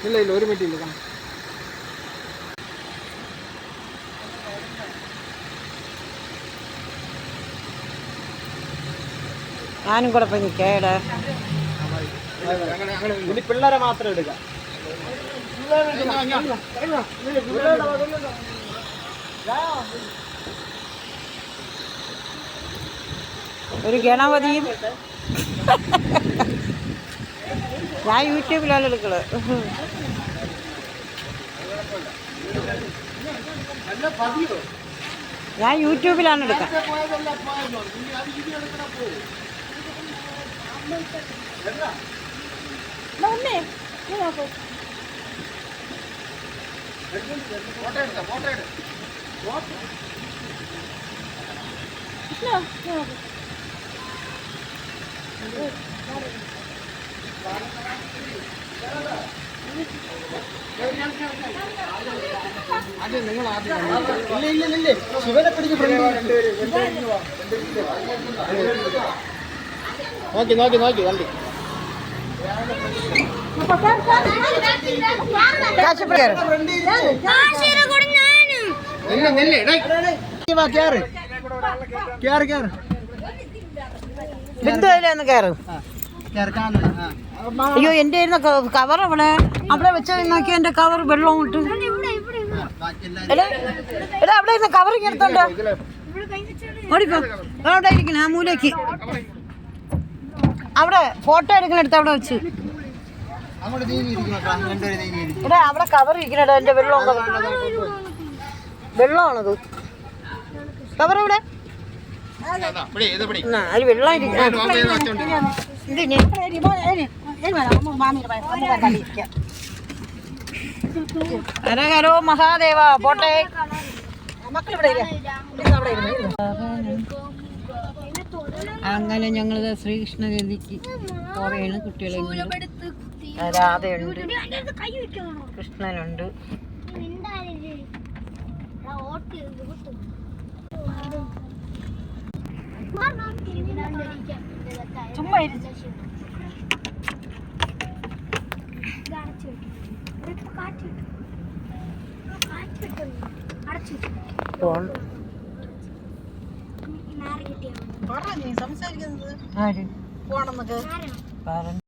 ഇല്ല ഇല്ല ഒരു മിനിറ്റ് ഇല്ല. ഞാനും കൂടെ പോയി നിൽക്കേടെ. ഇനി പിള്ളേരെ മാത്രം എടുക്കാം. ഒരു ഗണപതിയും ഞാൻ യൂട്യൂബിലാണ് എടുക്കുന്നത്. ഞാൻ യൂട്യൂബിലാണ് എടുക്കുന്നത്. ശിവനെ പിടിച്ച് നോക്കി നോക്കി നോക്കി വണ്ടി ബിന്ദുവിലൊന്ന് കയറും. അയ്യോ എൻ്റെ കവർ അവിടെ വെച്ച് നോക്കി. എൻ്റെ കവർ വെള്ളം ഇട്ട് എടാ അവിടെ ഇരുന്ന് കവർ എടുത്തോണ്ടോ ഓടിപ്പോ. അവിടെ ഇരിക്കണേ ആ മൂലയ്ക്ക്. അവിടെ ഫോട്ടോ എടുക്കണെടുത്ത് അവിടെ വെച്ച്. എടാ അവിടെ കവർ ഇരിക്കണേടാ. എൻ്റെ വെള്ളമാണത്. കവർ ഇവിടെ അതിൽ വെള്ളം ഹരഹരോ മഹാദേവ. പോട്ടെ. അങ്ങനെ ഞങ്ങൾ ശ്രീകൃഷ്ണഗതിക്ക് പോവുകയാണ്. കുട്ടികളെ രാധയുണ്ട്, കൃഷ്ണനുണ്ട്. ചുമ്മാ സംസാരിക്കുന്നത് ആര് പോണെന്നൊക്കെ